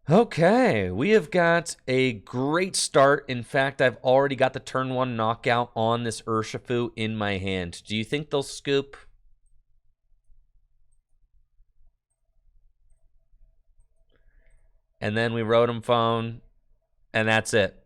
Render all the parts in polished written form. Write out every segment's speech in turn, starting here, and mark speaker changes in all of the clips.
Speaker 1: Okay, we have got a great start. In fact, I've already got the turn 1 knockout on this Urshifu in my hand. Do you think they'll scoop? And then we Rotom Phone, and that's it.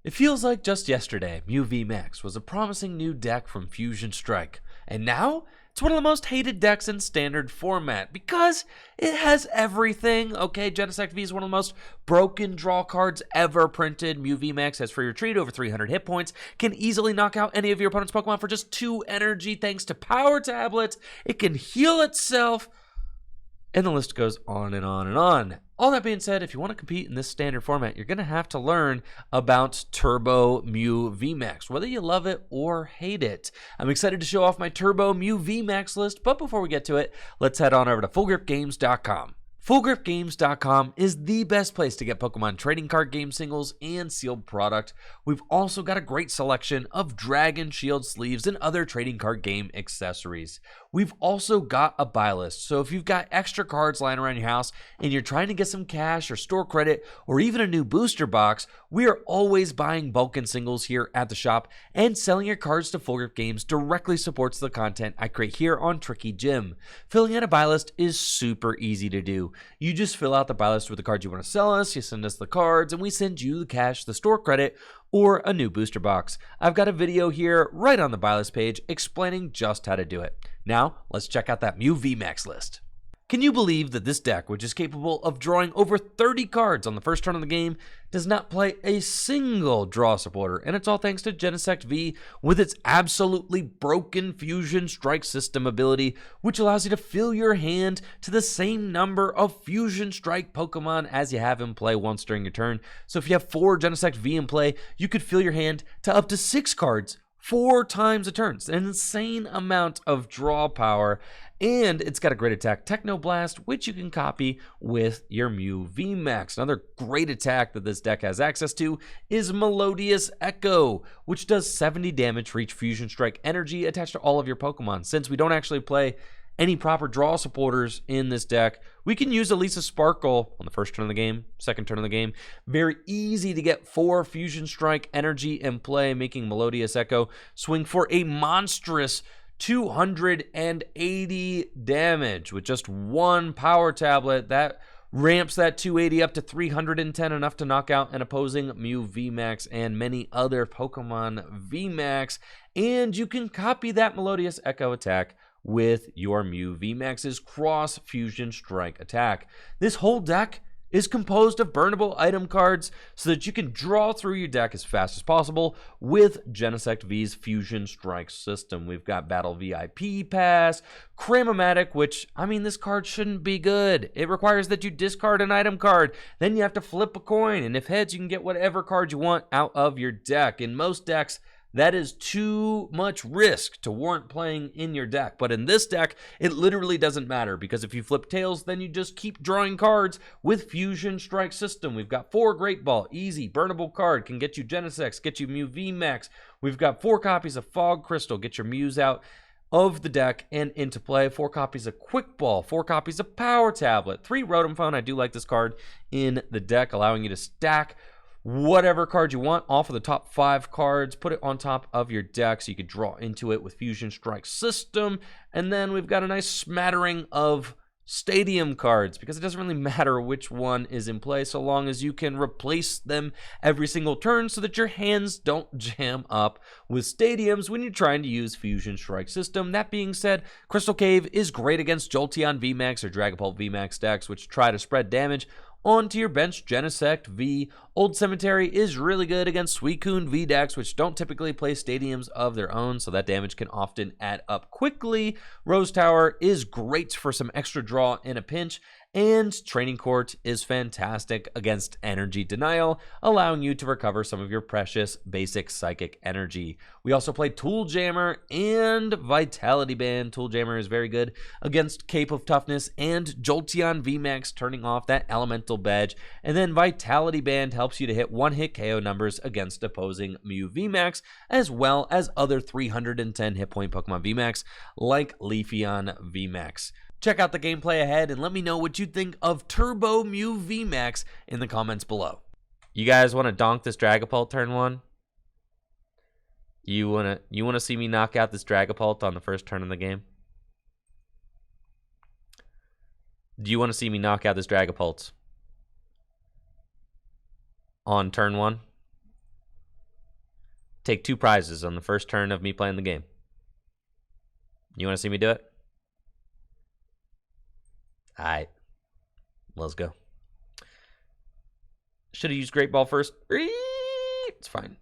Speaker 1: It feels like just yesterday, Mew VMAX was a promising new deck from Fusion Strike, and now it's one of the most hated decks in standard format because it has everything. Okay, Genesect V is one of the most broken draw cards ever printed. Mew VMAX has free retreat over 300 hit points, can easily knock out any of your opponent's Pokemon for just 2 energy thanks to Power Tablet. It can heal itself, and the list goes on and on and on. All that being said, if you want to compete in this standard format, you're going to have to learn about Turbo Mew VMAX, whether you love it or hate it. I'm excited to show off my Turbo Mew VMAX list, but before we get to it, let's head on over to FullGripGames.com. FullGripGames.com is the best place to get Pokemon trading card game singles and sealed product. We've also got a great selection of Dragon Shield sleeves and other trading card game accessories. We've also got a buy list, so if you've got extra cards lying around your house and you're trying to get some cash or store credit or even a new booster box, we are always buying bulk and singles here at the shop, and selling your cards to Full Grip Games directly supports the content I create here on Tricky Gym. Filling out a buy list is super easy to do. You just fill out the buy list with the cards you want to sell us, you send us the cards, and we send you the cash, the store credit, or a new booster box. I've got a video here right on the buy list page explaining just how to do it. Now, let's check out that Mew VMAX list. Can you believe that this deck, which is capable of drawing over 30 cards on the first turn of the game, does not play a single draw supporter? And it's all thanks to Genesect V with its absolutely broken Fusion Strike system ability, which allows you to fill your hand to the same number of Fusion Strike Pokemon as you have in play once during your turn. So if you have 4 Genesect V in play, you could fill your hand to up to 6 cards 4 times a turn. It's an insane amount of draw power, and it's got a great attack, Technoblast, which you can copy with your Mew VMAX. Another great attack that this deck has access to is Meloetta Echo, which does 70 damage for each Fusion Strike energy attached to all of your Pokemon. Since we don't actually play any proper draw supporters in this deck, we can use Elesa Sparkle on the first turn of the game, second turn of the game. Very easy to get 4 Fusion Strike energy in play, making Meloetta Echo swing for a monstrous 280 damage with just 1 Power Tablet. That ramps that 280 up to 310, enough to knock out an opposing Mew VMAX and many other Pokemon VMAX. And you can copy that Meloetta Echo attack with your Mew VMAX's Cross Fusion Strike attack. This whole deck is composed of burnable item cards so that you can draw through your deck as fast as possible with Genesect V's Fusion Strike system. We've got Battle VIP Pass, Cram-o-matic, which, I mean, this card shouldn't be good. It requires that you discard an item card, then you have to flip a coin, and if heads, you can get whatever card you want out of your deck. In most decks, that is too much risk to warrant playing in your deck. But in this deck, it literally doesn't matter, because if you flip tails, then you just keep drawing cards with Fusion Strike system. We've got 4 Great Ball, easy, burnable card, can get you Genesect, get you Mew VMAX. We've got 4 copies of Fog Crystal, get your Mews out of the deck and into play. 4 copies of Quick Ball, 4 copies of Power Tablet, 3 Rotom Phone. I do like this card in the deck, allowing you to stack whatever card you want off of the top 5 cards, put it on top of your deck so you could draw into it with Fusion Strike system. And then we've got a nice smattering of stadium cards, because it doesn't really matter which one is in play so long as you can replace them every single turn so that your hands don't jam up with stadiums when you're trying to use Fusion Strike system. That being said, Crystal Cave is great against Jolteon VMAX or Dragapult VMAX decks, which try to spread damage onto your bench Genesect V. Old Cemetery is really good against Suicune V decks, which don't typically play stadiums of their own, so that damage can often add up quickly. Rose Tower is great for some extra draw in a pinch, and Training Court is fantastic against Energy Denial, allowing you to recover some of your precious basic psychic energy. We also play Tool Jammer and Vitality Band. Tool Jammer is very good against Cape of Toughness and Jolteon VMAX, turning off that elemental badge. And then Vitality Band helps you to hit 1-hit KO numbers against opposing Mew VMAX, as well as other 310 hit point Pokemon VMAX like Leafeon VMAX. Check out the gameplay ahead and let me know what you think of Turbo Mew VMAX in the comments below. You guys want to donk this Dragapult turn 1? You wanna see me knock out this Dragapult on the first turn of the game? Do you want to see me knock out this Dragapult on turn 1? Take 2 prizes on the first turn of me playing the game. You want to see me do it? Alright. Let's go. Should have used Great Ball first. It's fine.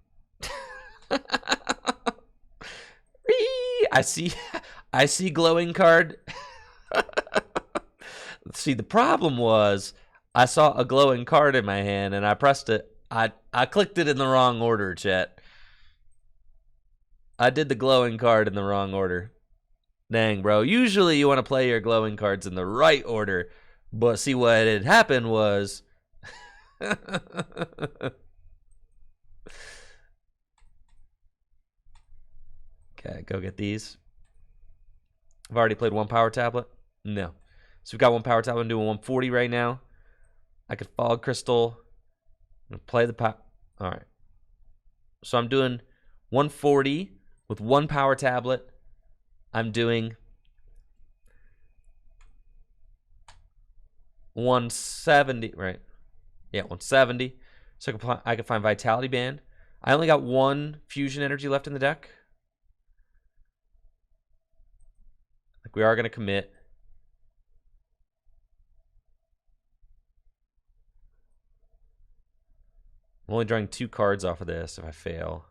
Speaker 1: I see glowing card. See, the problem was I saw a glowing card in my hand and I pressed it. I clicked it in the wrong order, chat. I did the glowing card in the wrong order. Dang, bro. Usually you want to play your glowing cards in the right order. But see, what had happened was... Okay, go get these. I've already played 1 Power Tablet. No. So we've got 1 Power Tablet. I'm doing 140 right now. I could Fog Crystal. I'm going to play the power. All right. So I'm doing 140 with 1 Power Tablet. I'm doing 170, right? Yeah, 170. So I can find Vitality Band. I only got 1 Fusion Energy left in the deck. Like, we are going to commit. I'm only drawing 2 cards off of this if I fail.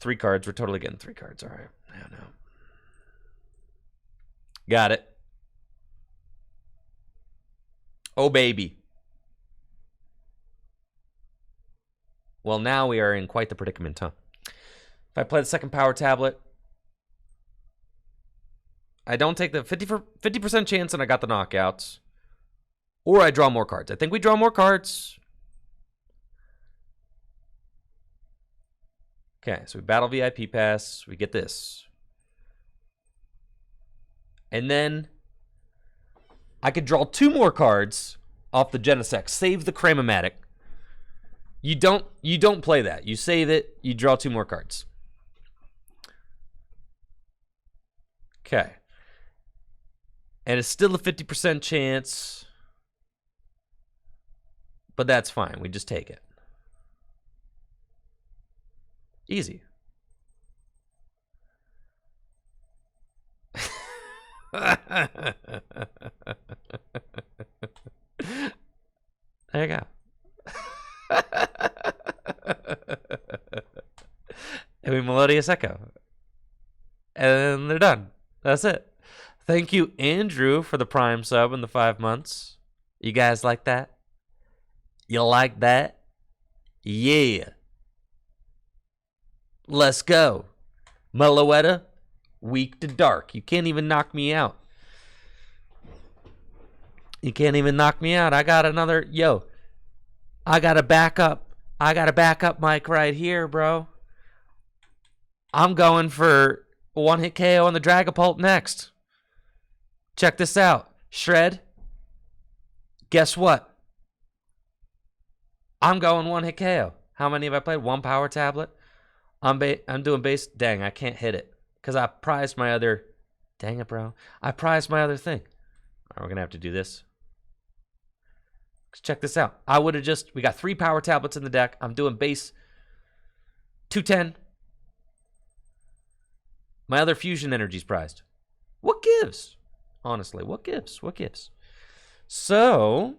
Speaker 1: Three cards. We're totally getting 3 cards. All right. I don't know. Got it. Oh, baby. Well, now we are in quite the predicament, huh? If I play the second Power Tablet, I don't take the 50% chance and I got the knockouts. Or I draw more cards. I think we draw more cards. Okay, so we Battle VIP Pass. We get this. And then I could draw 2 more cards off the Genesect. Save the Cram-o-matic. You don't play that. You save it, you draw 2 more cards. Okay. And it's still a 50% chance. But that's fine. We just take it. Easy. There you go. And we Melodious Echo. And they're done. That's it. Thank you, Andrew, for the Prime sub in the 5 months. You guys like that? You like that? Yeah. Let's go. Meloetta, weak to dark. You can't even knock me out. You can't even knock me out. I got another, I got a backup. I got a backup mic right here, bro. I'm going for 1-hit KO on the Dragapult next. Check this out. Shred. Guess what? I'm going 1-hit KO. How many have I played? 1 Power Tablet. I'm doing base. Dang, I can't hit it. Because I prized my other... Dang it, bro. I prized my other thing. All right, we're going to have to do this. Check this out. I would have just... We got 3 Power Tablets in the deck. I'm doing base 210. My other Fusion Energy's prized. What gives? Honestly, what gives? What gives? So...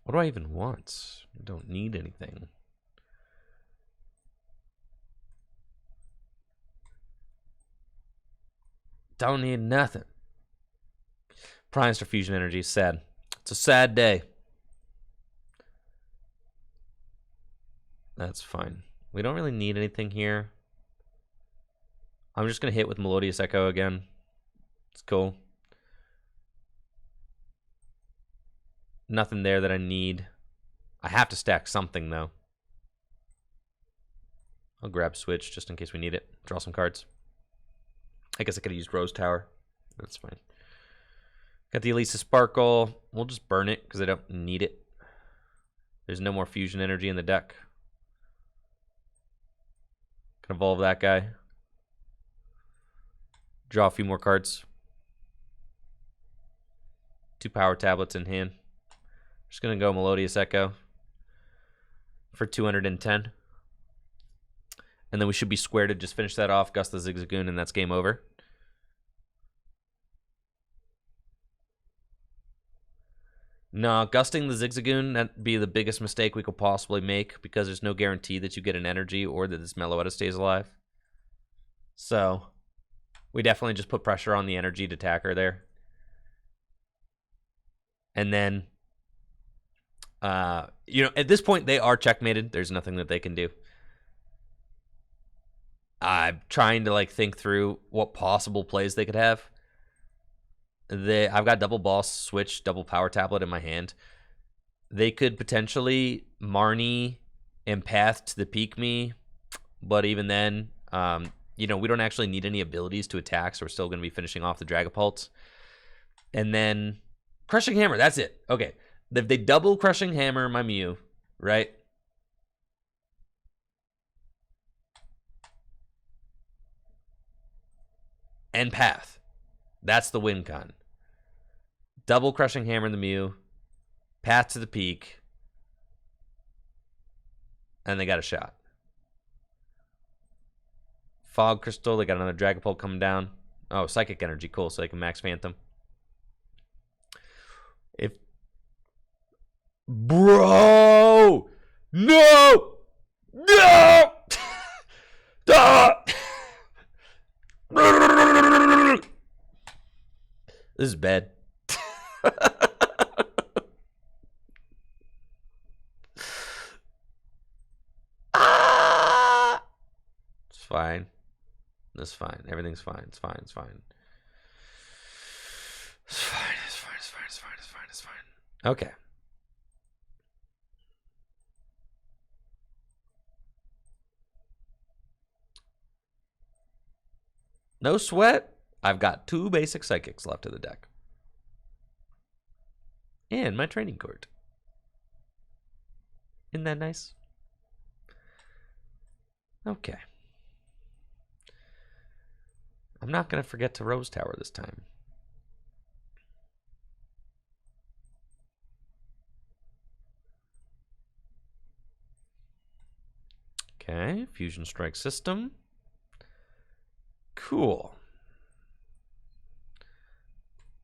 Speaker 1: What do I even want? I don't need anything. Don't need nothing. Primes for Fusion Energy is sad. It's a sad day. That's fine. We don't really need anything here. I'm just going to hit with Melodious Echo again. It's cool. Nothing there that I need. I have to stack something, though. I'll grab Switch just in case we need it. Draw some cards. I guess I could have used Rose Tower. That's fine. Got the Elesa Sparkle. We'll just burn it because I don't need it. There's no more fusion energy in the deck. Can evolve that guy. Draw a few more cards. 2 Power Tablets in hand. Just going to go Melodious Echo for 210. And then we should be square to just finish that off. Gust the Zigzagoon, and that's game over. No, gusting the Zigzagoon, that'd be the biggest mistake we could possibly make because there's no guarantee that you get an energy or that this Meloetta stays alive. So, we definitely just put pressure on the energy to attack her there. And then, you know, at this point, they are checkmated. There's nothing that they can do. I'm trying to, like, think through what possible plays they could have. I've got double Ball Switch, double Power Tablet in my hand. They could potentially Marnie and Path to the Peak me, but even then, you know, we don't actually need any abilities to attack, so we're still going to be finishing off the Dragapult. And then Crushing Hammer, that's it. Okay, if they double Crushing Hammer my Mew, right? And Path. That's the win con. Double Crushing Hammer in the Mew. Path to the Peak. And they got a shot. Fog Crystal. They got another Dragapult coming down. Oh, Psychic Energy. Cool. So they can max Phantom. If... Bro! No! No! This is bad. It's fine. It's fine. Everything's fine. It's fine. It's fine. It's fine. It's fine. It's fine. It's fine. It's fine. It's fine. Okay. No sweat. I've got 2 basic psychics left in the deck. And my training court. Isn't that nice? Okay. I'm not going to forget to Rose Tower this time. Okay, Fusion Strike System. Cool.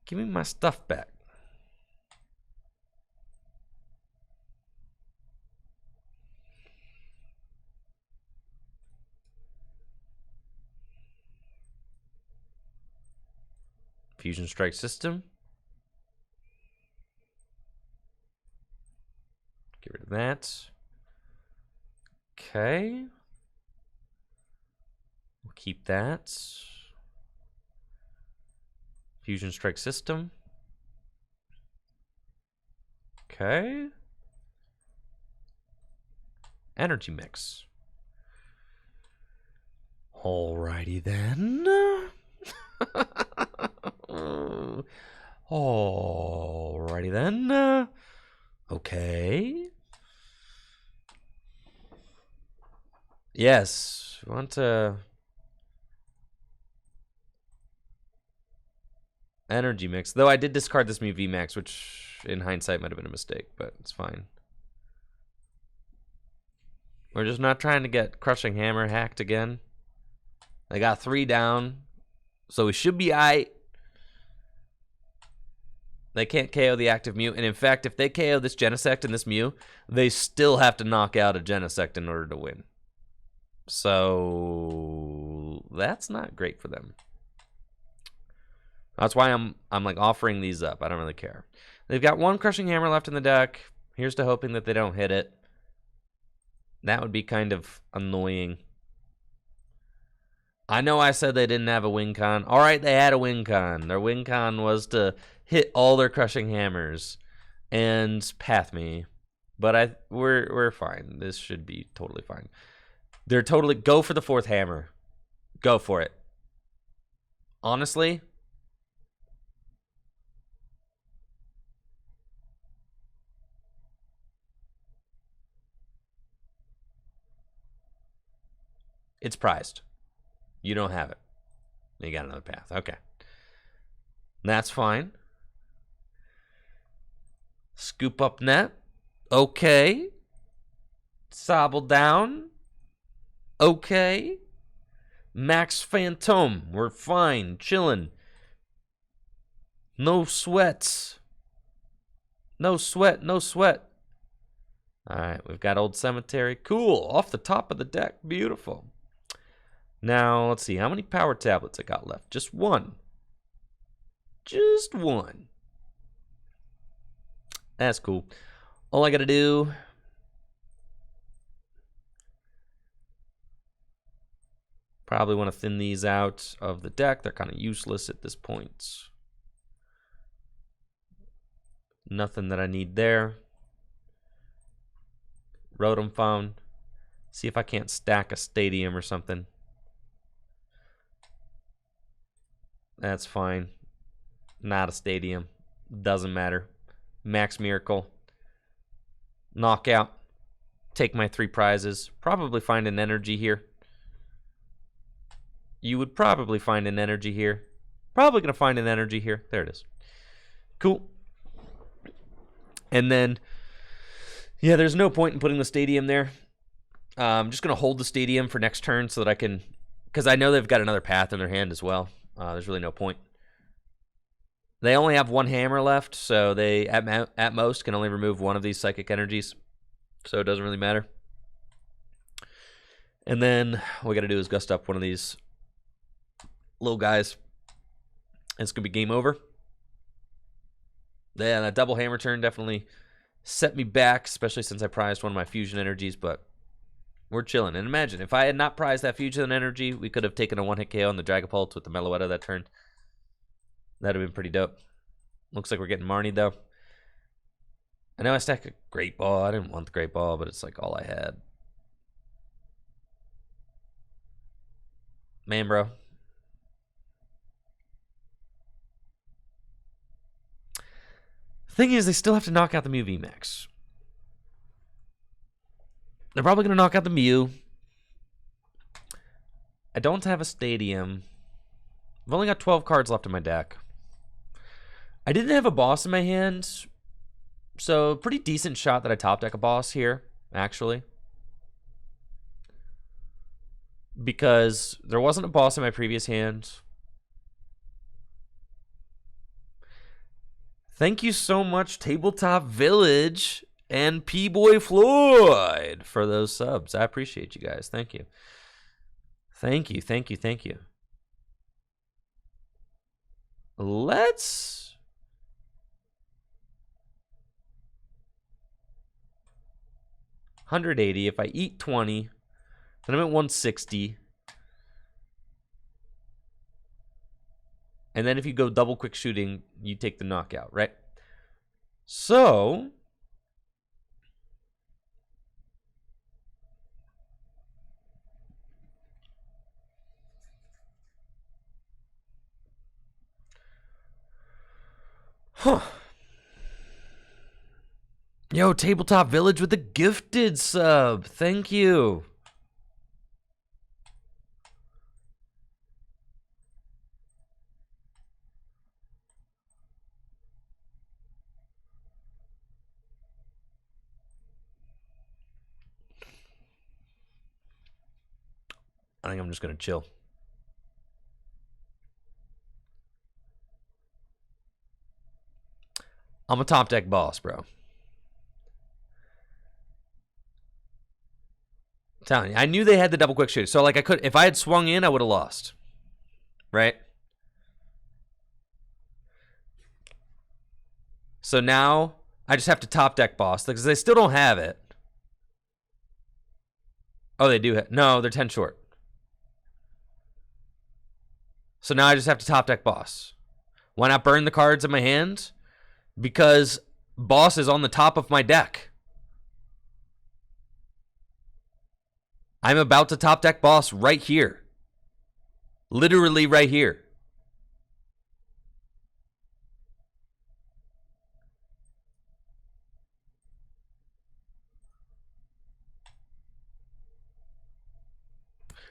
Speaker 1: Give me my stuff back. Fusion Strike System. Get rid of that. Okay. We'll keep that. Fusion Strike System. Okay. Energy Mix. Alrighty then. Alrighty then. Okay. Yes, we want to energy mix. Though I did discard this Mew VMAX, which in hindsight might have been a mistake, but it's fine. We're just not trying to get Crushing Hammer hacked again. I got 3 down, so we should be aight. They can't KO the active Mew, and in fact, if they KO this Genesect and this Mew, they still have to knock out a Genesect in order to win. So that's not great for them. That's why I'm like offering these up. I don't really care. They've got 1 Crushing Hammer left in the deck. Here's to hoping that they don't hit it. That would be kind of annoying. I know I said they didn't have a win con. All right, they had a win con. Their win con was to hit all their Crushing Hammers. and Path Me. But we're fine. This should be totally fine. They're totally go for the 4th hammer. Go for it. Honestly, it's prized. You don't have it. You got another path. Okay. That's fine. Scoop up net. Okay. Sobble down. Okay. Max Phantom. We're fine. Chilling. No sweats. No sweat. No sweat. All right. We've got Old Cemetery. Cool. Off the top of the deck. Beautiful. Now, let's see. How many power tablets I got left? Just one. Just one. That's cool. All I got to do... Probably want to thin these out of the deck. They're kind of useless at this point. Nothing that I need there. Rotom Phone. See if I can't stack a stadium or something. That's fine. Not a stadium. Doesn't matter. Max Miracle. Knockout. Take my 3 prizes. Probably find an energy here. You would probably find an energy here. Probably going to find an energy here. There it is. Cool. And then, yeah, there's no point in putting the stadium there. I'm just going to hold the stadium for next turn so that I can... Because I know they've got another path in their hand as well. There's really no point. They only have 1 hammer left, so they, at most, can only remove 1 of these psychic energies. So it doesn't really matter. And then what we got to do is gust up one of these little guys. It's going to be game over. Yeah, that double hammer turn definitely set me back, especially since I prized one of my fusion energies, but we're chilling. And imagine, if I had not prized that fusion energy, we could have taken a 1-hit KO on the Dragapult with the Meloetta that turn. That would have been pretty dope. Looks like we're getting Marnie, though. I know I stacked a Great Ball. I didn't want the Great Ball, but it's like all I had. Man, bro. Thing is, they still have to knock out the Mew VMAX. They're probably going to knock out the Mew. I don't have a stadium. I've only got 12 cards left in my deck. I didn't have a boss in my hand, so pretty decent shot that I top deck a boss here, actually. Because there wasn't a boss in my previous hand. Thank you so much, Tabletop Village and P-Boy Floyd, for those subs. I appreciate you guys. Thank you. Thank you, thank you, thank you. Let's... 180. If I eat 20, then I'm at 160. And then if you go double quick shooting, you take the knockout, right? So... Huh. Yo, Tabletop Village with the gifted sub. Thank you. I think I'm just going to chill. I'm a top deck boss, bro. I'm telling you, I knew they had the double quick shooter. So like I could, if I had swung in, I would have lost. Right? So now I just have to top deck boss because they still don't have it. Oh, they do have, no, they're 10 short. So now I just have to top deck boss. Why not burn the cards in my hand? Because Boss is on the top of my deck. I'm about to top deck Boss right here. Literally right here.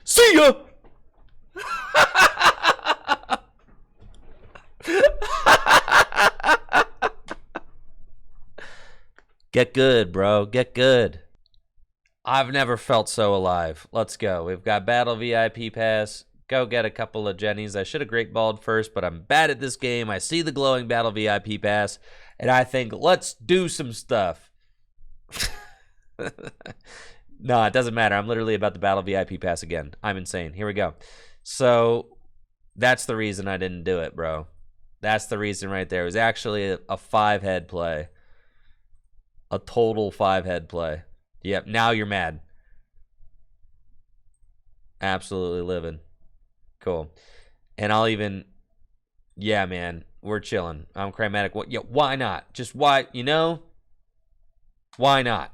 Speaker 1: See ya! Get good, bro. Get good. I've never felt so alive. Let's go. We've got Battle VIP Pass. Go get a couple of Jennies. I should have Great Balled first, but I'm bad at this game. I see the glowing Battle VIP Pass, and I think, let's do some stuff. No, it doesn't matter. I'm literally about to Battle VIP Pass again. I'm insane. Here we go. So that's the reason I didn't do it, bro. That's the reason right there. It was actually a 5-head play. A total 5-head play. Yep, now you're mad. Absolutely living. Cool. And I'll even... Yeah, man. We're chilling. I'm Cram-o-matic. Yeah, why not? Just why, you know? Why not?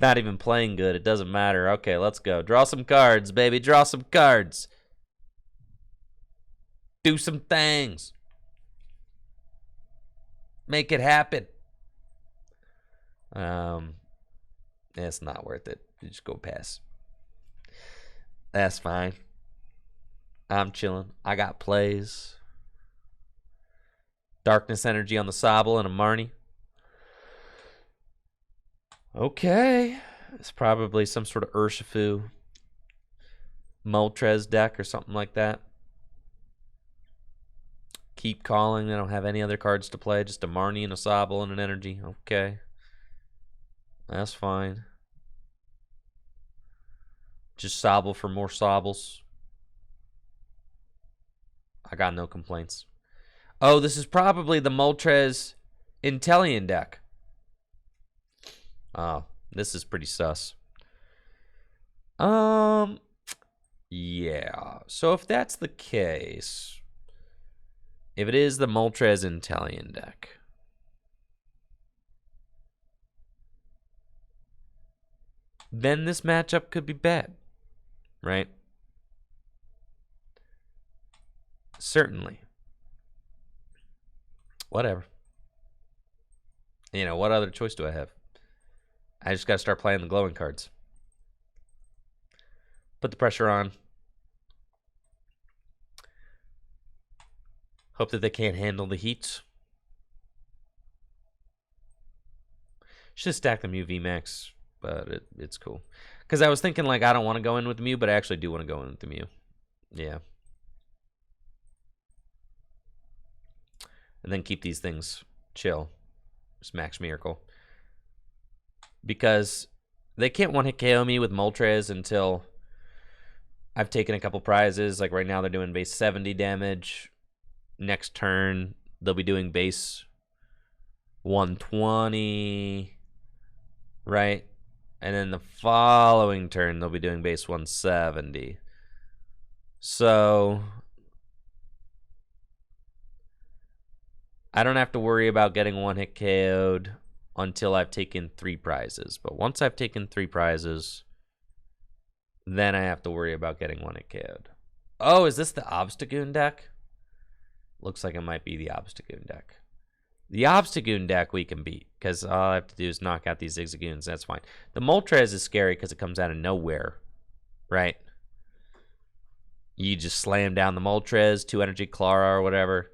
Speaker 1: Not even playing good. It doesn't matter. Okay, let's go. Draw some cards, baby. Draw some cards. Do some things. Make it happen. It's not worth it. You just go pass. That's fine. I'm chilling. I got plays. Darkness Energy on the Sobble and a Marnie. Okay. It's probably some sort of Urshifu Moltres deck or something like that. Keep calling. They don't have any other cards to play. Just a Marnie and a Sobble and an Energy. Okay. That's fine. Just Sobble for more Sobbles. I got no complaints. Oh, this is probably the Moltres Inteleon deck. Oh, this is pretty sus. Yeah. So if that's the case, if it is the Moltres Inteleon deck, then this matchup could be bad, right? Certainly. Whatever. You know, what other choice do I have? I just got to start playing the glowing cards. Put the pressure on. Hope that they can't handle the heat. Should have stacked the Mew VMAX, but it's cool. Because I was thinking, like, I don't want to go in with the Mew, but I actually do want to go in with the Mew. Yeah. And then keep these things chill. Just Max Miracle. Because they can't one-hit KO me with Moltres until I've taken a couple prizes. Like right now they're doing base 70 damage. Next turn they'll be doing base 120. Right? And then the following turn they'll be doing base 170. So I don't have to worry about getting one-hit KO'd until I've taken 3 prizes. But once I've taken 3 prizes, then I have to worry about getting one-hit KO'd. Oh, is this the Obstagoon deck? Looks like it might be the Obstagoon deck. The Obstagoon deck we can beat, because all I have to do is knock out these Zigzagoons. That's fine. The Moltres is scary because it comes out of nowhere, right? You just slam down the Moltres, 2 energy Clara or whatever,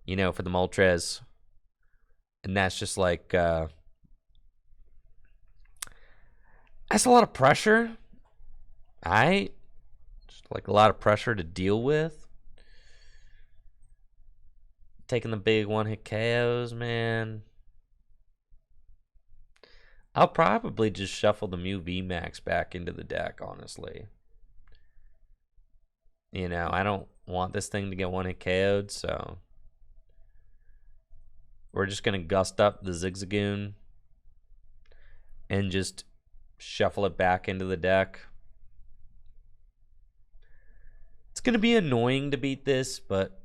Speaker 1: you know, for the Moltres. And that's just like, that's a lot of pressure. Just like a lot of pressure to deal with. Taking the big one-hit KOs, man. I'll probably just shuffle the Mew VMAX back into the deck, honestly. You know, I don't want this thing to get one-hit KO'd, so we're just going to gust up the Zigzagoon and just shuffle it back into the deck. It's going to be annoying to beat this, but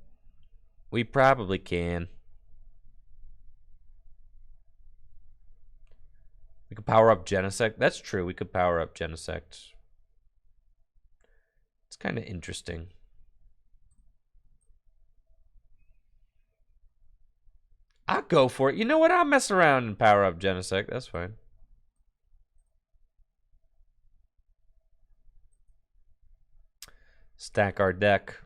Speaker 1: we probably can. We could power up Genesect. That's true. We could power up Genesect. It's kind of interesting. I'll go for it. You know what? I'll mess around and power up Genesect. That's fine. Stack our deck.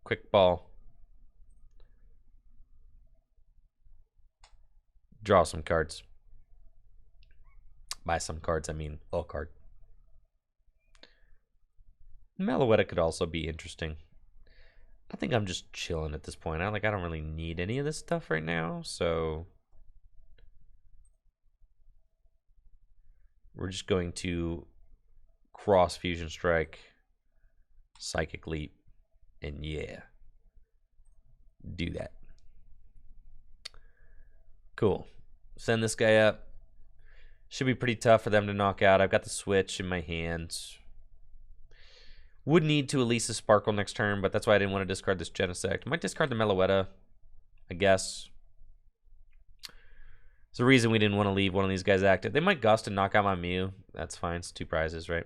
Speaker 1: Quick ball. Draw some cards. Buy some cards, I mean, a card. Meloetta could also be interesting. I think I'm just chilling at this point. I don't really need any of this stuff right now, so we're just going to cross Fusion Strike, Psychic Leap, and yeah, do that. Cool. Send this guy up. Should be pretty tough for them to knock out. I've got the switch in my hands. Would need to Elesa Sparkle next turn, but that's why I didn't want to discard this Genesect. Might discard the Meloetta, I guess. There's a reason we didn't want to leave one of these guys active. They might Gust and knock out my Mew. That's fine. It's 2 prizes, right?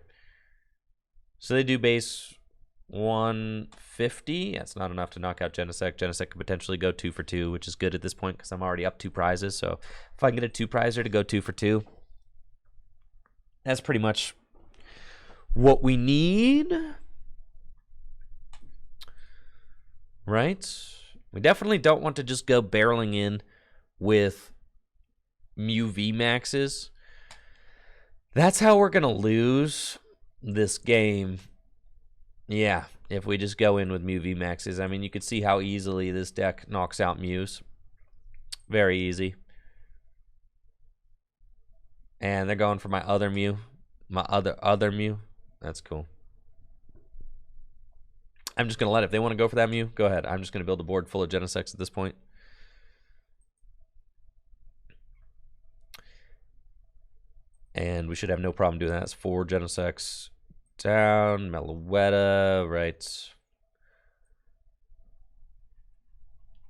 Speaker 1: So they do base 150. That's not enough to knock out Genesect. Genesect could potentially go 2 for 2, which is good at this point because I'm already up 2 prizes. So if I can get a 2 prizer to go 2 for 2, that's pretty much what we need. Right? We definitely don't want to just go barreling in with Mew VMAXs. That's how we're going to lose this game. Yeah, if we just go in with Mew VMAXs. I mean, you could see how easily this deck knocks out Mews. Very easy. And they're going for my other Mew. My other Mew. That's cool. I'm just going to let it. If they want to go for that Mew, go ahead. I'm just going to build a board full of Genesects at this point. And we should have no problem doing that. It's 4 Genesects down. Meloetta, right.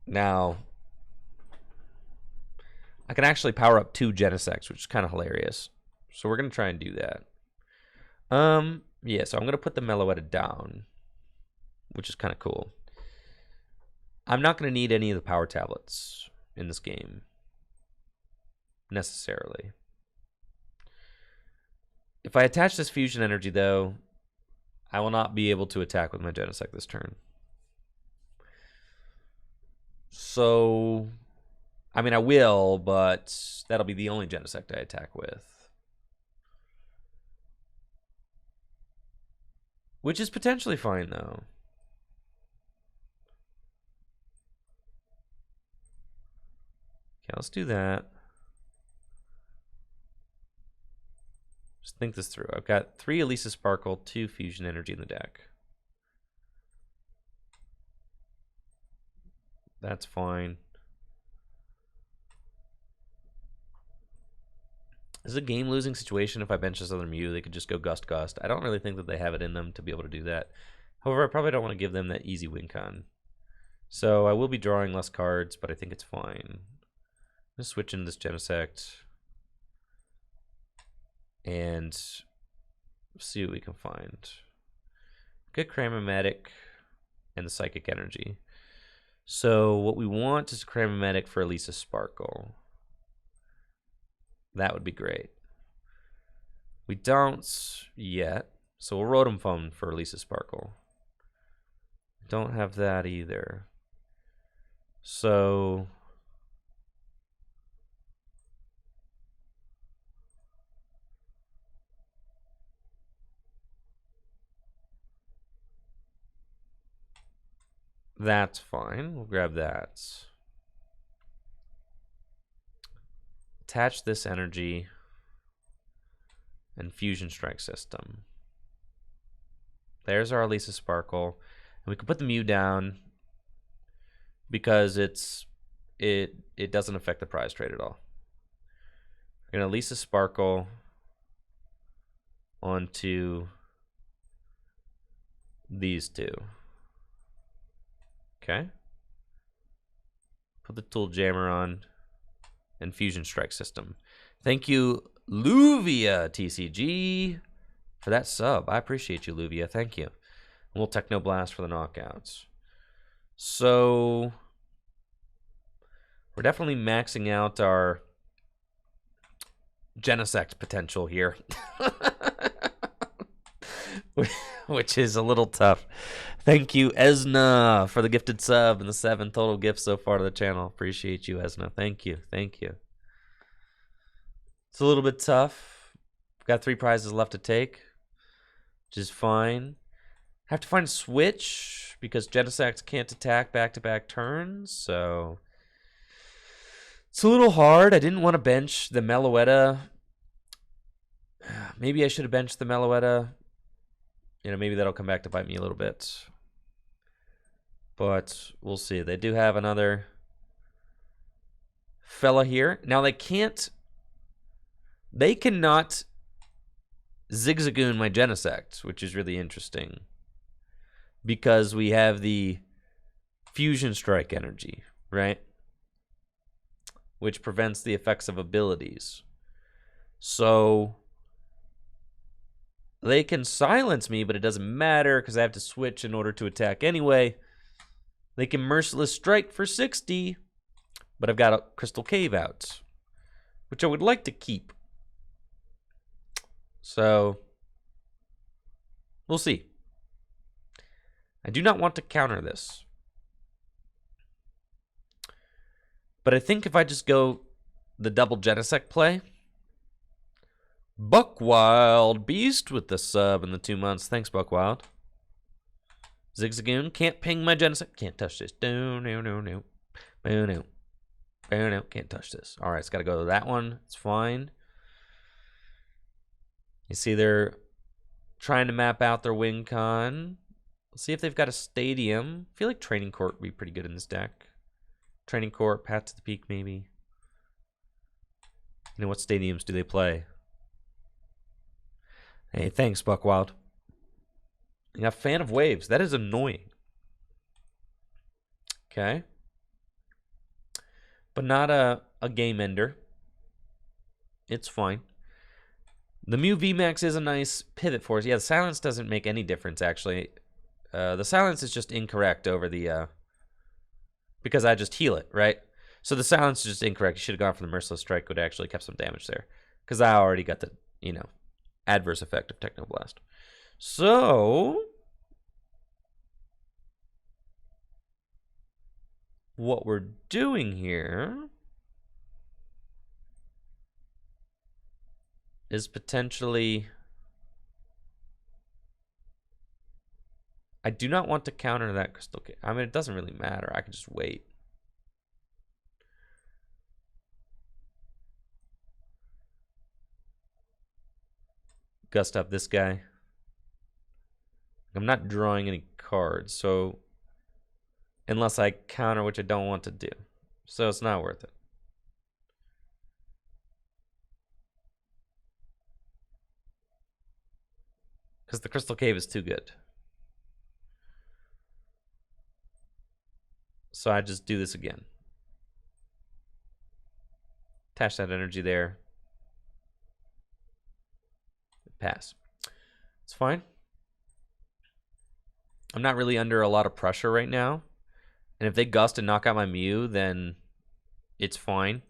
Speaker 1: Now, I can actually power up 2 Genesects, which is kind of hilarious. So we're going to try and do that. Yeah, so I'm going to put the Meloetta down, which is kind of cool. I'm not going to need any of the power tablets in this game, necessarily. If I attach this fusion energy, though, I will not be able to attack with my Genesect this turn. So, I mean, I will, but that'll be the only Genesect I attack with. Which is potentially fine, though. Okay, let's do that. Just think this through. I've got 3 Elesa Sparkle, 2 Fusion Energy in the deck. That's fine. This is a game-losing situation. If I bench this other Mew, they could just go Gust. I don't really think that they have it in them to be able to do that. However, I probably don't want to give them that easy win con. So I will be drawing less cards, but I think it's fine. I'm going to switch in this Genesect and see what we can find. Good Cram-o-matic and the Psychic Energy. So what we want is Cram-o-matic for Elesa Sparkle. That would be great. We don't yet, so we'll Rotom Phone for Elesa Sparkle. Don't have that either. So that's fine. We'll grab that. Attach this energy and Fusion Strike system. There's our Elesa Sparkle. And we can put the Mew down because it doesn't affect the prize trade at all. We're going to Elesa Sparkle onto these 2. Okay. Put the Tool Jammer on. And Fusion Strike system. Thank you, Luvia TCG, for that sub. I appreciate you, Luvia. Thank you. And we'll Techno Blast for the knockouts. So we're definitely maxing out our Genesect potential here. Which is a little tough. Thank you, Esna, for the gifted sub and the 7 total gifts so far to the channel. Appreciate you, Esna. Thank you. Thank you. It's a little bit tough. We've got 3 prizes left to take, which is fine. Have to find a switch because Genesect can't attack back-to-back turns, so it's a little hard. I didn't want to bench the Meloetta. Maybe I should have benched the Meloetta. You know, maybe that'll come back to bite me a little bit. But we'll see. They do have another fella here. Now they cannot Zigzagoon my Genesect, which is really interesting. Because we have the Fusion Strike energy, right? Which prevents the effects of abilities. So they can silence me, but it doesn't matter because I have to switch in order to attack anyway. They can Merciless Strike for 60, but I've got a Crystal Cave out, which I would like to keep. So we'll see. I do not want to counter this. But I think if I just go the double Genesect play, Buckwild Beast with the sub in the 2 months. Thanks, Buckwild. Zigzagoon can't ping my Genesect. Can't touch this. No. Can't touch this. All right, it's got to go to that one. It's fine. You see they're trying to map out their win con. Let's see if they've got a stadium. I feel like Training Court would be pretty good in this deck. Training Court, Path to the Peak, maybe. You know, what stadiums do they play? Hey, thanks, Buckwild. You got Fan of Waves. That is annoying. Okay. But not a game ender. It's fine. The Mew VMAX is a nice pivot for us. Yeah, the silence doesn't make any difference, actually. The silence is just incorrect over the... because I just heal it, right? So the silence is just incorrect. You should have gone for the Merciless Strike. Would have actually kept some damage there. Because I already got the, you know, adverse effect of Technoblast. So what we're doing here is potentially... I do not want to counter that Crystal Cave. I mean, it doesn't really matter. I can just wait. Gust up this guy. I'm not drawing any cards, so unless I counter, which I don't want to do. So it's not worth it. Because the Crystal Cave is too good. So I just do this again. Attach that energy there. Pass. It's fine. I'm not really under a lot of pressure right now. And if they gust and knock out my Mew, then it's fine.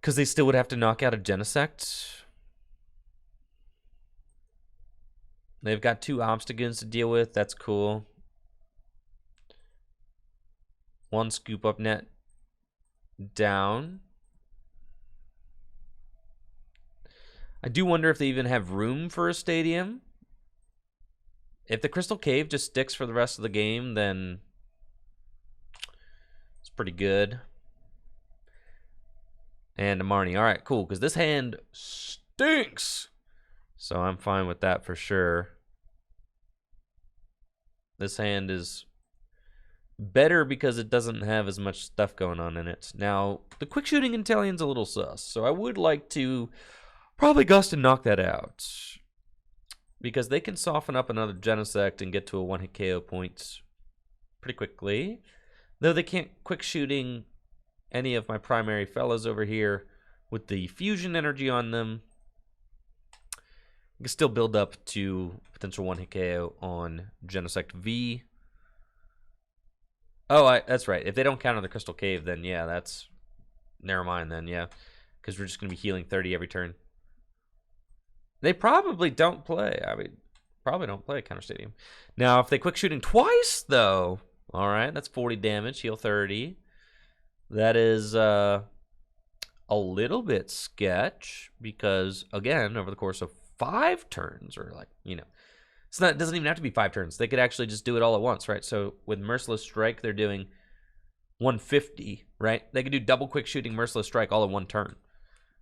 Speaker 1: Because they still would have to knock out a Genesect. They've got 2 Obstacles to deal with. That's cool. 1 Scoop Up Net down. I do wonder if they even have room for a stadium. If the Crystal Cave just sticks for the rest of the game, then it's pretty good. And a Marnie. All right, cool, because this hand stinks. So I'm fine with that for sure. This hand is better because it doesn't have as much stuff going on in it. Now, the quick shooting Intellion's a little sus, so I would like to probably gust and knock that out. Because they can soften up another Genesect and get to a 1-hit KO point pretty quickly. Though they can't quick shooting any of my primary fellows over here with the fusion energy on them. You can still build up to potential one-hit KO on Genesect V. Oh, that's right. If they don't counter the Crystal Cave, then yeah, that's... Never mind then, yeah. Because we're just going to be healing 30 every turn. They probably don't play. I mean, probably don't play Counter Stadium. Now, if they quick shooting twice, though... Alright, that's 40 damage, heal 30. That is a little bit sketch. Because, again, over the course of 5 turns, or like, you know... It's not, it doesn't even have to be 5 turns. They could actually just do it all at once, right? So with Merciless Strike, they're doing 150, right? They could do double quick shooting Merciless Strike all in one turn.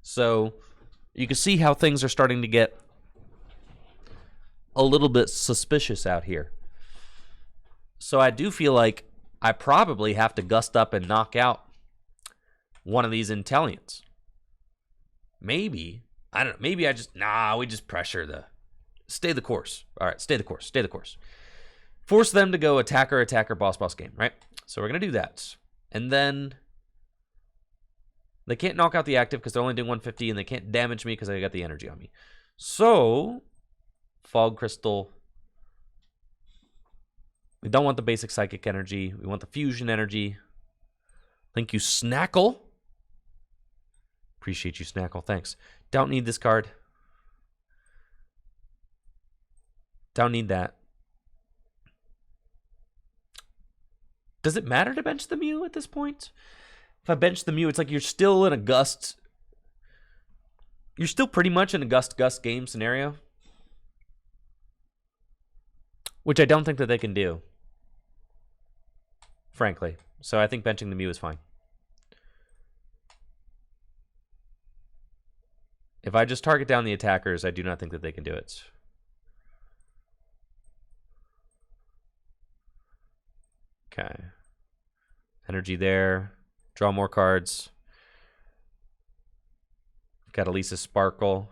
Speaker 1: So you can see how things are starting to get a little bit suspicious out here. So I do feel like I probably have to gust up and knock out one of these Intellions. Maybe. I don't know. Maybe I just... Nah, we just pressure the... Stay the course. All right, stay the course. Stay the course. Force them to go attacker, attacker, boss, boss game, right? So we're going to do that. And then they can't knock out the active because they're only doing 150, and they can't damage me because I got the energy on me. So, Fog Crystal. We don't want the basic psychic energy. We want the fusion energy. Thank you, Snackle. Appreciate you, Snackle. Thanks. Don't need this card. Don't need that. Does it matter to bench the Mew at this point? If I bench the Mew, it's like you're still in a Gust. You're still pretty much in a Gust game scenario. Which I don't think that they can do. Frankly. So I think benching the Mew is fine. If I just target down the attackers, I do not think that they can do it. Okay. Energy there. Draw more cards. Got Elesa Sparkle.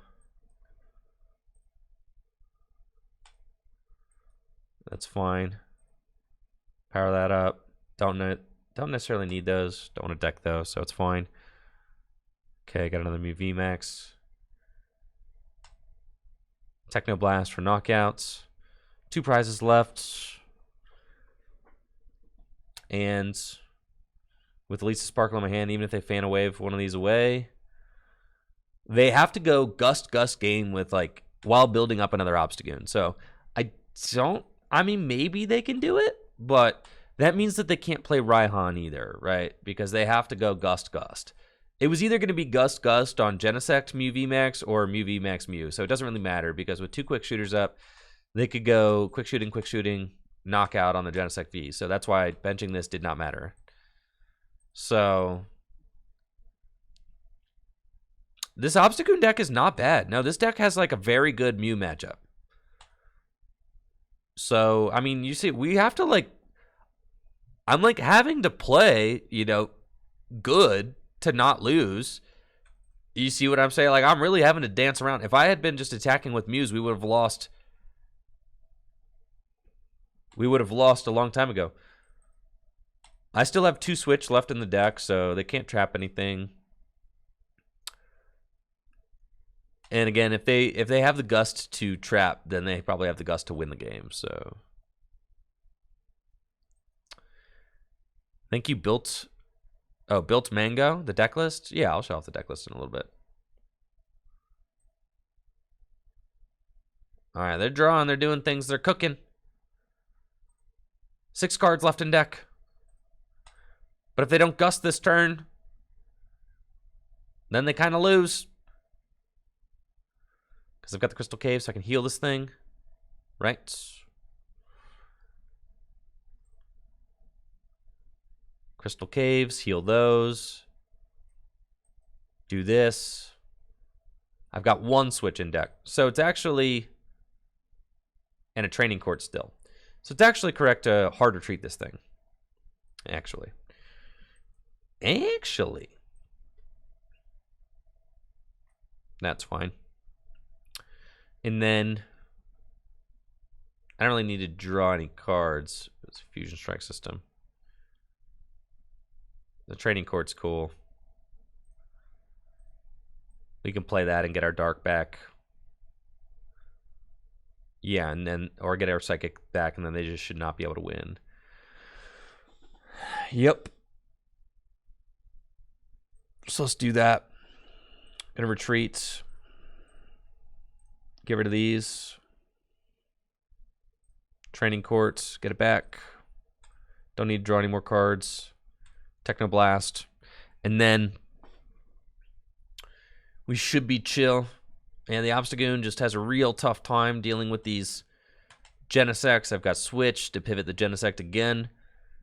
Speaker 1: That's fine. Power that up. Don't necessarily need those. Don't want to deck those, so it's fine. Okay, got another Mew VMAX. Techno Blast for knockouts. 2 prizes left. And with Elesa Sparkle in my hand, even if they fan a wave one of these away, they have to go Gust game with, like, while building up another Obstagoon. So I mean, maybe they can do it, but that means that they can't play Raihan either, right? Because they have to go Gust. It was either going to be Gust on Genesect Mew VMAX or Mew VMAX Mew. So it doesn't really matter because with 2 quick shooters up, they could go quick shooting, knockout on the Genesect V. So that's why benching this did not matter. So this Obstagoon deck is not bad. No, this deck has like a very good Mew matchup. So, I mean, you see, we have to like... I'm like having to play, you know, good to not lose. You see what I'm saying? Like, I'm really having to dance around. If I had been just attacking with Mews, we would have lost. We would have lost a long time ago. I still have 2 switch left in the deck, so they can't trap anything. And again, if they have the Gust to trap, then they probably have the Gust to win the game. So, thank you, Built Mango, the deck list. Yeah, I'll show off the deck list in a little bit. All right, they're drawing, they're doing things, they're cooking. 6 cards left in deck. But if they don't Gust this turn, then they kind of lose. Because I've got the Crystal Cave, so I can heal this thing. Right? Crystal Caves, heal those. Do this. I've got 1 switch in deck. So it's actually... And a Training Court still. So it's actually correct to hard retreat this thing. Actually. That's fine. And then I don't really need to draw any cards. It's a Fusion Strike system. The Training Court's cool. We can play that and get our Dark back. Yeah, and then, or get our Psychic back, and then they just should not be able to win. Yep. So let's do that. Gonna retreat. Get rid of these. Training Court, get it back. Don't need to draw any more cards. Technoblast. And then we should be chill. And the Obstagoon just has a real tough time dealing with these Genesects. I've got Switch to pivot the Genesect again.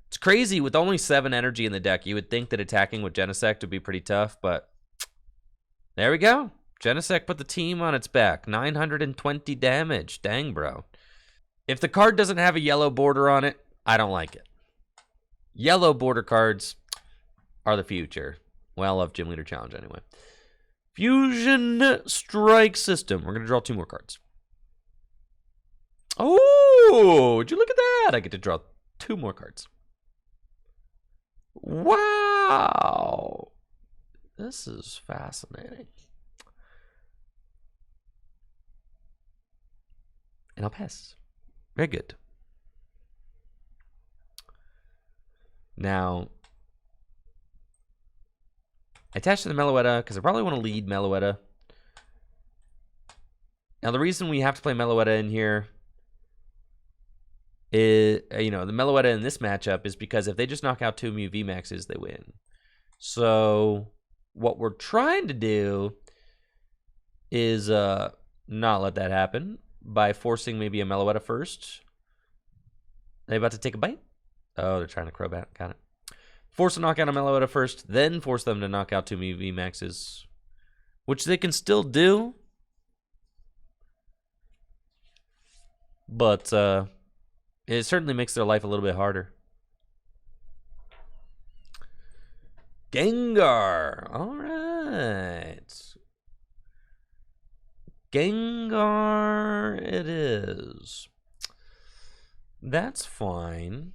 Speaker 1: It's crazy. With only 7 energy in the deck, you would think that attacking with Genesect would be pretty tough, but there we go. Genesect put the team on its back. 920 damage. Dang, bro. If the card doesn't have a yellow border on it, I don't like it. Yellow border cards are the future. Well, I love Gym Leader Challenge anyway. Fusion Strike System. We're going to draw 2 more cards. Oh, would you look at that? I get to draw 2 more cards. Wow. This is fascinating. And I'll pass. Very good. Now, attached to the Meloetta, because I probably want to lead Meloetta. Now, the reason we have to play Meloetta in here is, the Meloetta in this matchup is because if they just knock out 2 Mew VMAXs, they win. So, what we're trying to do is not let that happen by forcing maybe a Meloetta first. Are they about to take a bite? Oh, they're trying to Crobat. Got it. Force a knockout on Meloetta first, then force them to knock out 2 Mew VMAXs, which they can still do. But it certainly makes their life a little bit harder. Gengar. All right. Gengar it is. That's fine.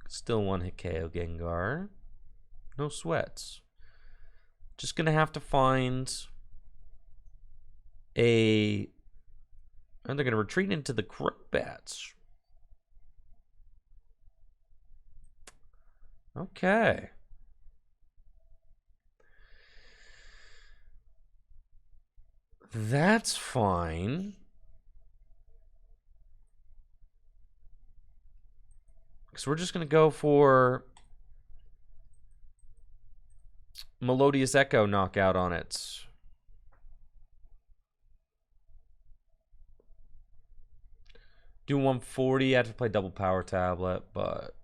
Speaker 1: Still 1-hit KO Gengar. No sweats. Just going to have to find a... And they're going to retreat into the Crobats. Okay. That's fine. So we're just going to go for Melodious Echo knockout on it. Do 140. I have to play double Power Tablet, but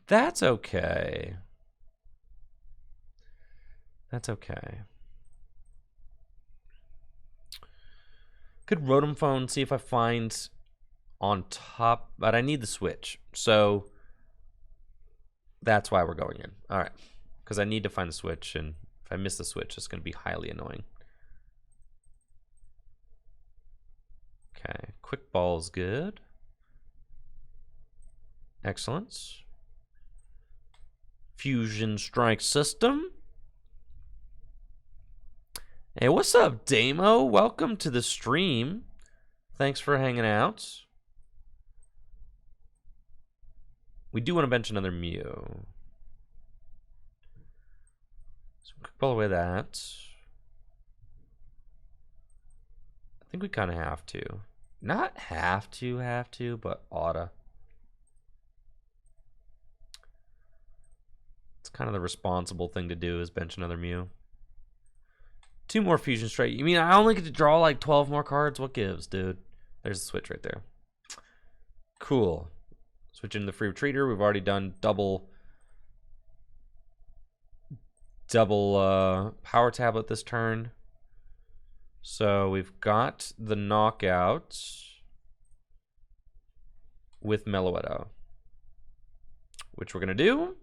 Speaker 1: that's okay. That's okay. Could Rotom Phone, see if I find on top, but I need the Switch. So that's why we're going in. All right. Because I need to find the Switch, and if I miss the Switch, it's going to be highly annoying. Okay. Quick Ball is good. Excellent. Fusion Strike System. Hey, what's up, Damo? Welcome to the stream. Thanks for hanging out. We do want to bench another Mew. So quick ball away that. I think we kind of have to. Not have to, but oughta. It's kind of the responsible thing to do is bench another Mew. 2 more Fusion Strike. You mean I only get to draw like 12 more cards? What gives, dude? There's the Switch right there. Cool. Switch into the free retreater. We've already done double Power Tablet this turn. So we've got the knockout with Meloetta, which we're going to do.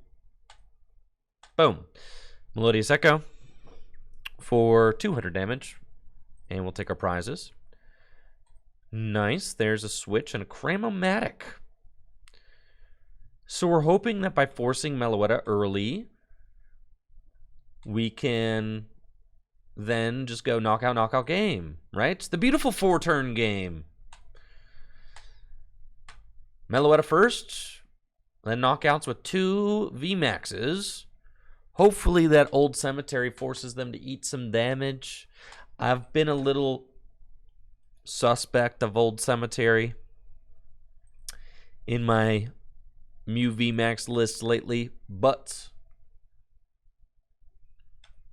Speaker 1: Boom. Melodious Echo for 200 damage. And we'll take our prizes. Nice. There's a Switch and a Cram-o-matic. So we're hoping that by forcing Meloetta early, we can then just go knockout, knockout game, right? It's the beautiful 4-turn game. Meloetta first, then knockouts with 2 VMAXs. Hopefully that Old Cemetery forces them to eat some damage. I've been a little suspect of Old Cemetery in my Mew VMAX list lately, but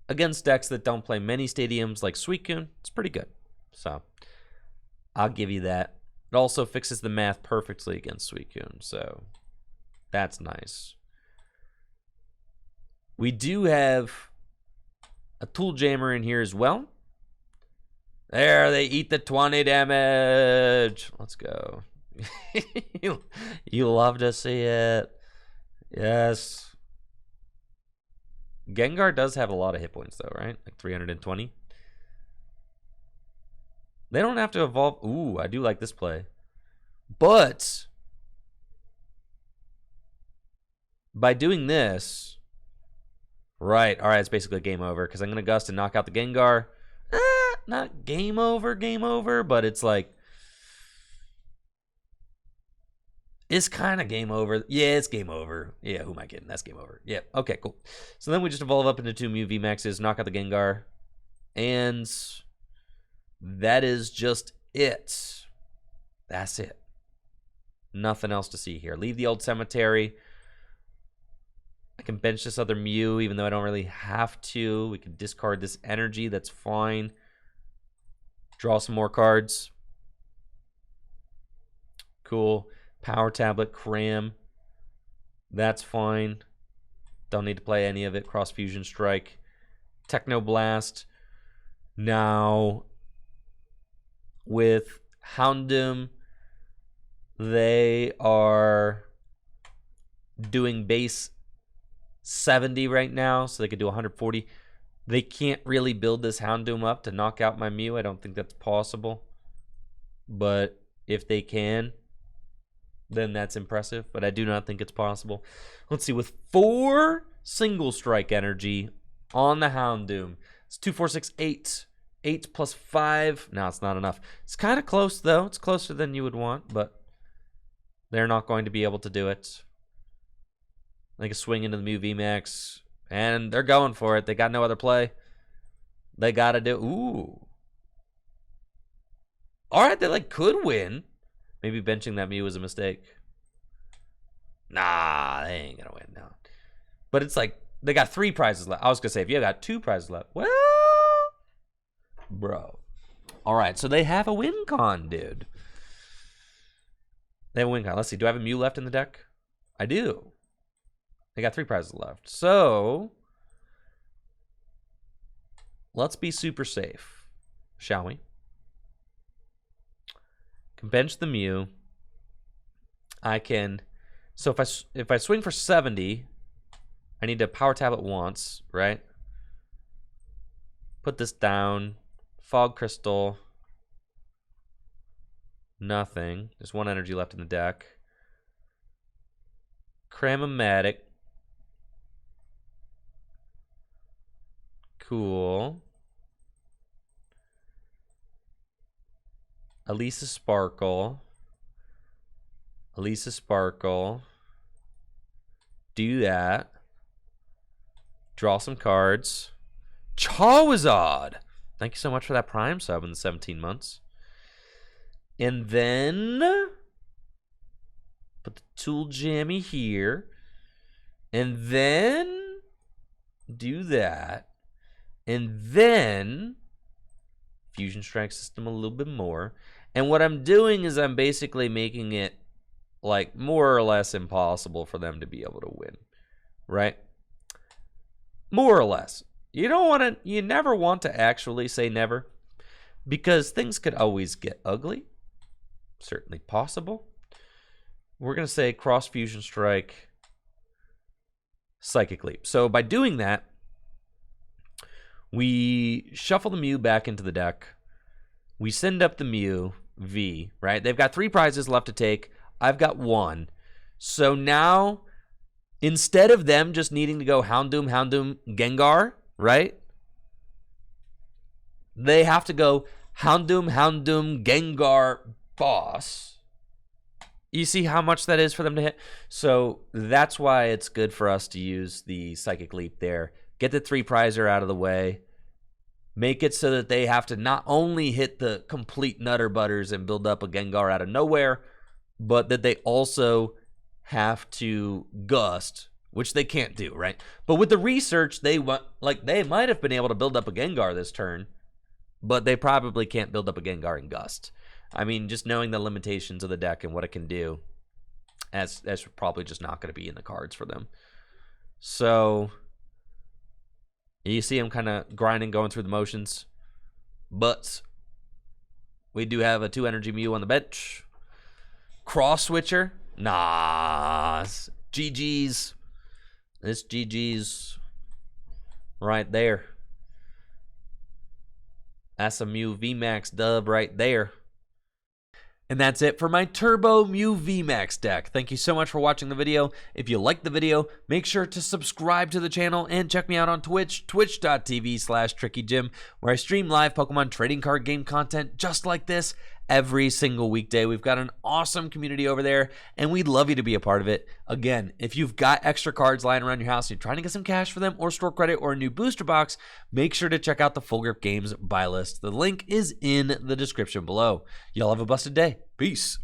Speaker 1: against decks that don't play many stadiums like Suicune, it's pretty good. So I'll give you that. It also fixes the math perfectly against Suicune, so that's nice. We do have a Tool Jammer in here as well. There, they eat the 20 damage. Let's go. You love to see it. Yes. Gengar does have a lot of hit points, though, right? Like 320. They don't have to evolve. Ooh, I do like this play. But by doing this, right, all right, it's basically game over because I'm going to Gust and knock out the Gengar. Not game over, but it's like, it's kind of game over. Yeah, it's game over. Yeah, who am I kidding? That's game over. Yeah, okay, cool. So then we just evolve up into 2 Mew VMAXs, knock out the Gengar, and that is just it. That's it. Nothing else to see here. Leave the Old Cemetery. I can bench this other Mew, even though I don't really have to. We can discard this energy. That's fine. Draw some more cards. Cool. Power Tablet, Cram. That's fine. Don't need to play any of it. Cross Fusion Strike. Techno Blast. Now, with Houndoom, they are doing base 70 right now, so they could do 140. They can't really build this Houndoom up to knock out my Mew. I don't think that's possible. But if they can, then that's impressive. But I do not think it's possible. Let's see. With 4 single strike energy on the Houndoom, it's 2, 4, 6, 8. 8 plus 5. No, it's not enough. It's kind of close, though. It's closer than you would want, but they're not going to be able to do it. They can swing into the Mew VMAX, and they're going for it. They got no other play. They got to do... Ooh. All right, they like could win. Maybe benching that Mew was a mistake. Nah, they ain't going to win now. But it's like, they got 3 prizes left. I was going to say, if you got 2 prizes left, well, bro. All right, so they have a win con, dude. They have a win con. Let's see, do I have a Mew left in the deck? I do. They got 3 prizes left. So, let's be super safe, shall we? Can bench the Mew. I can... So if I swing for 70, I need to Power Tablet once, right? Put this down. Fog Crystal. Nothing. There's 1 energy left in the deck. Cram-o-matic. Cool. Elesa Sparkle. Elesa Sparkle. Do that. Draw some cards. Charizard! Thank you so much for that Prime sub in the 17 months. And then put the Tool Jammy here. And then do that. And then Fusion Strike System a little bit more. And what I'm doing is I'm basically making it like more or less impossible for them to be able to win. Right? More or less. You never want to actually say never, because things could always get ugly. Certainly possible. We're going to say Cross Fusion Strike, Psychic Leap. So by doing that, we shuffle the Mew back into the deck. We send up the Mew V, right? They've got 3 prizes left to take. I've got 1. So now, instead of them just needing to go Houndoom, Gengar, right? They have to go Houndoom, Gengar, Boss. You see how much that is for them to hit? So that's why it's good for us to use the Psychic Leap there. Get the 3-prizer out of the way. Make it so that they have to not only hit the complete Nutter Butters and build up a Gengar out of nowhere, but that they also have to Gust, which they can't do, right? But with the research, they might have been able to build up a Gengar this turn, but they probably can't build up a Gengar and Gust. I mean, just knowing the limitations of the deck and what it can do, that's probably just not going to be in the cards for them. So you see him kind of grinding, going through the motions. But we do have a 2-energy Mew on the bench. Cross Switcher. Nah. GG's. This GG's right there. That's a Mew VMAX dub right there. And that's it for my Turbo Mew VMAX deck. Thank you so much for watching the video. If you liked the video, make sure to subscribe to the channel and check me out on Twitch, twitch.tv/TrickyJim, where I stream live Pokemon trading card game content just like this every single weekday. We've got an awesome community over there, and we'd love you to be a part of it. Again, if you've got extra cards lying around your house and you're trying to get some cash for them or store credit or a new booster box, make sure to check out the Full Grip Games buy list. The link is in the description below. Y'all have a busted day. Peace.